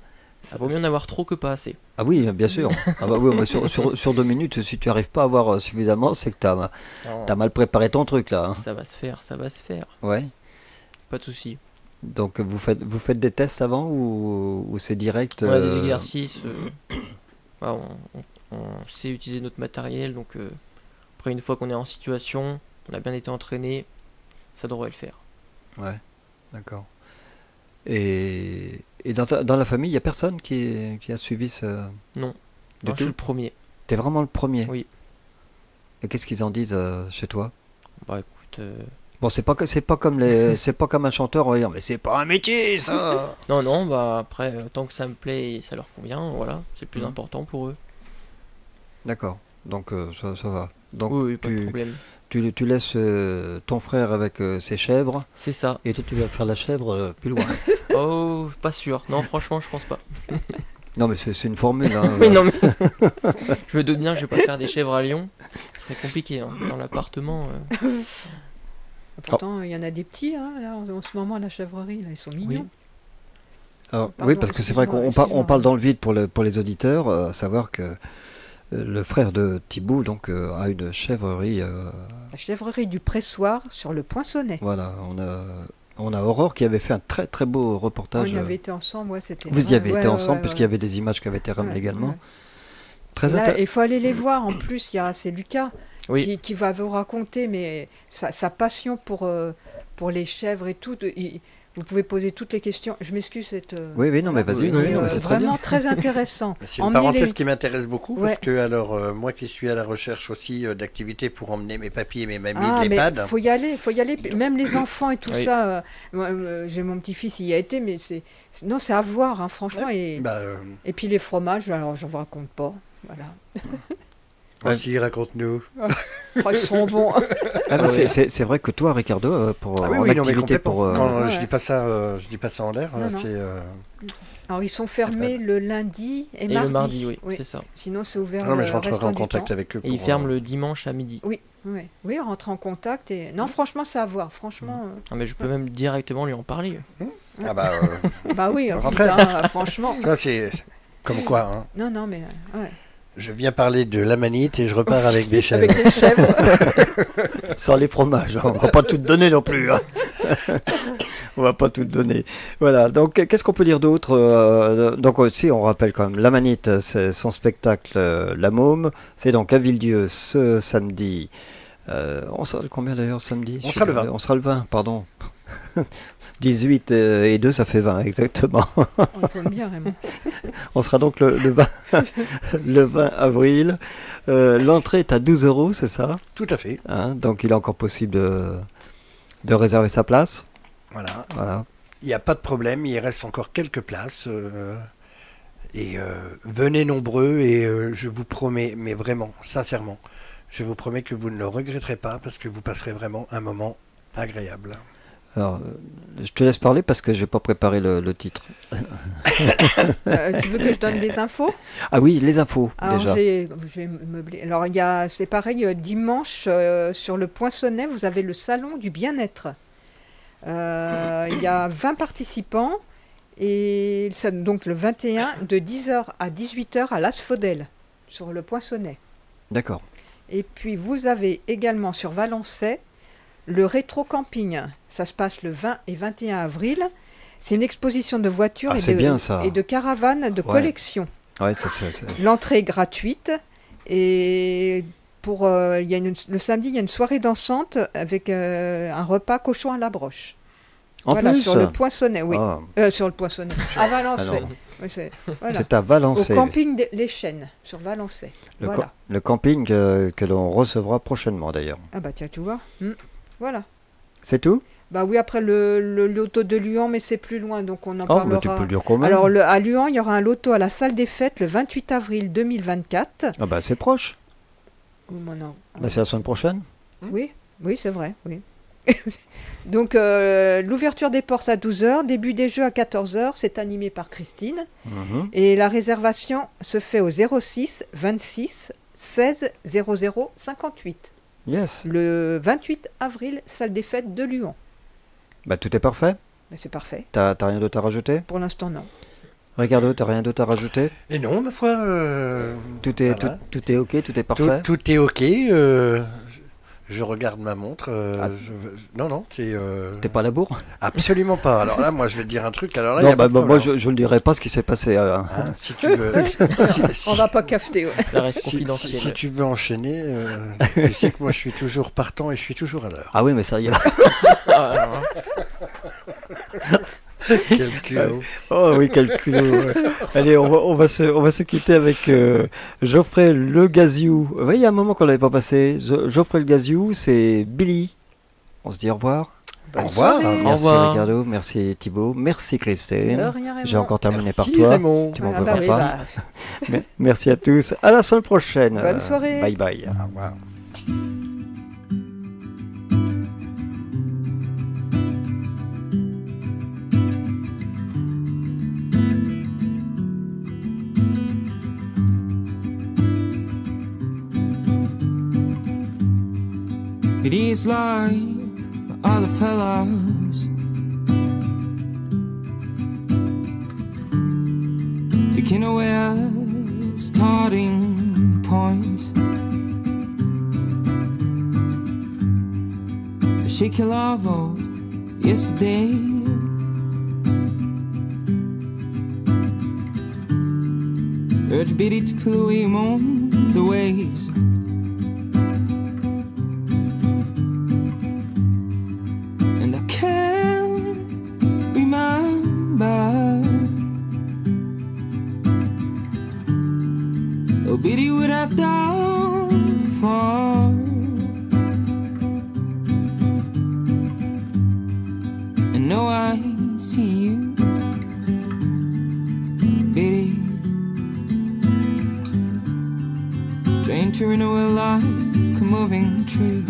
ça vaut mieux en avoir trop que pas assez. Ah oui, bien sûr. Oui, mais sur 2 minutes, si tu n'arrives pas à avoir suffisamment, c'est que tu as mal préparé ton truc là. Hein. Ça va se faire. Ouais. Pas de souci. Donc vous faites des tests avant ou c'est direct? On a des exercices. On sait utiliser notre matériel, donc après une fois qu'on est en situation, on a bien été entraîné, ça devrait le faire. Ouais, d'accord. Et dans la famille, il n'y a personne qui a suivi ce... Non, je suis le premier. T'es vraiment le premier? Oui. Et qu'est-ce qu'ils en disent chez toi? Bah écoute... Bon, c'est pas comme un chanteur, on va dire, mais c'est pas un métier, ça. Non, bah après, tant que ça me plaît et ça leur convient, voilà, c'est le plus important pour eux. D'accord, donc ça va. Donc, oui, pas de problème. Tu laisses ton frère avec ses chèvres. C'est ça. Et toi, tu vas faire la chèvre plus loin. Oh, pas sûr. Non, franchement, je pense pas. Non, mais c'est une formule. Hein, oui, non, mais... je me doute bien que je vais pas faire des chèvres à Lyon. Ce serait compliqué, hein, dans l'appartement. Pourtant, il y en a des petits, hein, là, en ce moment, à la chèvrerie, là, ils sont mignons. Oui. Alors, oui, parce que c'est vrai qu'on parle dans le vide pour les auditeurs, à savoir que le frère de Thibaut donc, a une chèvrerie. La chèvrerie du Pressoir sur le Poinçonnet. Voilà, on a Aurore qui avait fait un très très beau reportage. On y avait été ensemble, ouais, c'était... Vous y avez été ensemble, puisqu'il y avait des images qui avaient été ramenées également. Ouais. Très intéressant. Il faut aller les voir, en plus, c'est Lucas qui va vous raconter mais sa passion pour les chèvres et tout. Vous pouvez poser toutes les questions. Je m'excuse. Oui, non, mais vas-y. Non, mais c'est vraiment très intéressant. C'est une parenthèse qui m'intéresse beaucoup parce que, alors, moi qui suis à la recherche aussi d'activités pour emmener mes papis et mes mamies de l'EHPAD. Faut y aller. Même les enfants et tout ça. J'ai mon petit-fils, il y a été, mais c'est à voir, hein, franchement. Et puis les fromages, alors, je vous raconte pas. Voilà. Vas-y, raconte-nous. Ils sont bons. C'est vrai que toi, Ricardo, pour activité pour. Je dis pas ça en l'air. Alors, ils sont fermés le lundi et Et mardi. le mardi, oui, c'est ça. Sinon, c'est ouvert Non, mais le je rentrerai restant en du contact temps. avec eux. Et ils ferment le dimanche à midi. Oui, rentrer en contact. Et... Non, franchement, c'est à voir. Franchement... Ah, mais je peux même directement lui en parler. Ah bah, Bah oui, Rentrez. putain, franchement. ça c'est comme quoi. Hein. Non, mais... ouais. Je viens parler de l'amanite et je repars avec des chèvres. Avec des chèvres. Sans les fromages, hein. On va pas tout donner non plus. Hein. On va pas tout donner. Voilà, donc qu'est-ce qu'on peut dire d'autre donc aussi, on rappelle quand même, l'Amanite, c'est son spectacle La Môme. C'est donc à Villedieu ce samedi. On sera le combien d'ailleurs samedi? On sera le 20. On sera le 20, pardon. 18 et 2, ça fait 20, exactement. On tombe bien, Raymond. On sera donc le 20, le 20 avril. L'entrée est à 12 €, c'est ça? Tout à fait. Hein, donc il est encore possible de réserver sa place. Voilà. Il n'y a pas de problème, il reste encore quelques places. Venez nombreux et je vous promets, mais vraiment, sincèrement, je vous promets que vous ne le regretterez pas parce que vous passerez vraiment un moment agréable. Alors, je te laisse parler parce que je n'ai pas préparé le titre. Tu veux que je donne des infos? Ah oui, les infos, Alors, déjà. je vais meubler. Alors, c'est pareil, dimanche, sur le Poinçonnet, vous avez le salon du bien-être. Il y a 20 participants, et donc le 21, de 10h à 18h à l'Asphodel, sur le Poinçonnet. D'accord. Et puis, vous avez également sur Valençay le rétro-camping. Ça se passe le 20 et 21 avril. C'est une exposition de voitures Ah, c'est bien, ça. et de caravanes de collection. Ouais, c'est... L'entrée est gratuite et le samedi, il y a une soirée dansante avec un repas cochon à la broche. En plus, sur le Poinçonnet, oui. Ah. Sur le Poinçonnet, à Valençay. Oui, voilà. C'est à Valençay. Au camping Les Chênes, sur Valençay. Voilà. Le camping que l'on recevra prochainement, d'ailleurs. Ah bah tiens, tu vois. Voilà. C'est tout? Bah oui, après le loto de Luan, mais c'est plus loin, donc on en parlera. Bah tu peux le dire quand même. Alors, à Luan, il y aura un loto à la salle des fêtes le 28 avril 2024. Ah bah c'est proche. Non. Bah, c'est la semaine prochaine. Oui, c'est vrai, oui. Donc, l'ouverture des portes à 12h, début des jeux à 14h, c'est animé par Christine. Et la réservation se fait au 06 26 16 00 58. Yes. Le 28 avril, salle des fêtes de Luan. Bah tout est parfait. Bah, c'est parfait. T'as rien d'autre à rajouter? Pour l'instant, non. Ricardo, t'as rien d'autre à rajouter? Et non, ma foi. Tout est ok, tout est parfait. Tout est ok. Je regarde ma montre. Non, c'est. T'es pas à la bourre? Absolument pas. Alors là, moi, je vais te dire un truc. Alors là, non, bah, moi, je ne dirai pas ce qui s'est passé. Si tu veux. On va pas cafeter. Ouais. Ça reste confidentiel. Si tu veux enchaîner, tu sais que moi, je suis toujours partant et je suis toujours à l'heure. Ah oui, mais ça y est. Quel culot. Oh oui, quel culot. Ouais. Allez, on va se quitter avec Geoffrey Le Gaziou. Vous voyez, il y a un moment qu'on l'avait pas passé. Geoffrey Le Gaziou, c'est Billy. On se dit au revoir. Au revoir. Merci Ricardo, merci Thibaut, merci Christine. J'ai encore terminé par toi. Raymond. Tu m'en veux pas. Merci à tous. À la semaine prochaine. Bonne soirée. Bye bye. Au revoir. It is like other fellows, picking away a starting point. A shaky love of yesterday, urge Biddy to pull away among the waves. Biddy would have done before. And now I see you, Biddy, trying to run away like a moving tree.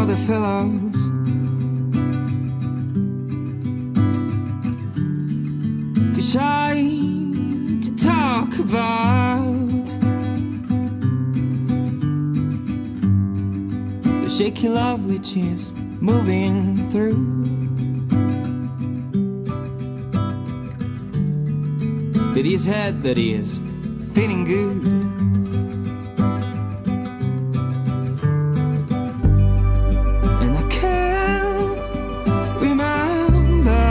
other fellows. Too shy to talk about the shaky love which is moving through. But his head that is feeling good. And I can't remember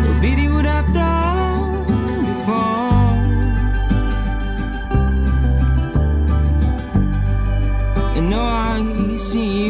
what Biddy would have done before. And now I see